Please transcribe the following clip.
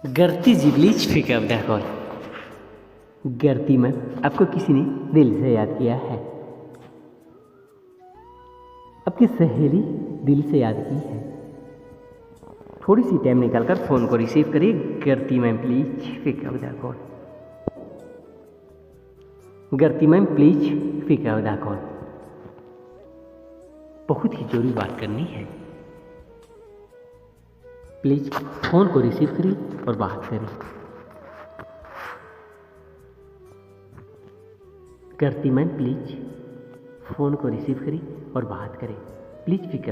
करती जी please pick up the call. करती मैम, आपको किसी ने दिल से याद किया है। आपकी सहेली दिल से याद की है। थोड़ी सी टाइम निकालकर फ़ोन को रिसीव करिए। करती ma'am please pick up the call. करती ma'am please pick up the call. बहुत ही जरूरी बात करनी है, प्लीज फ़ोन को रिसीव करिए और बात करिए। करती मैम प्लीज फ़ोन को रिसीव करिए और बात करें। Please pick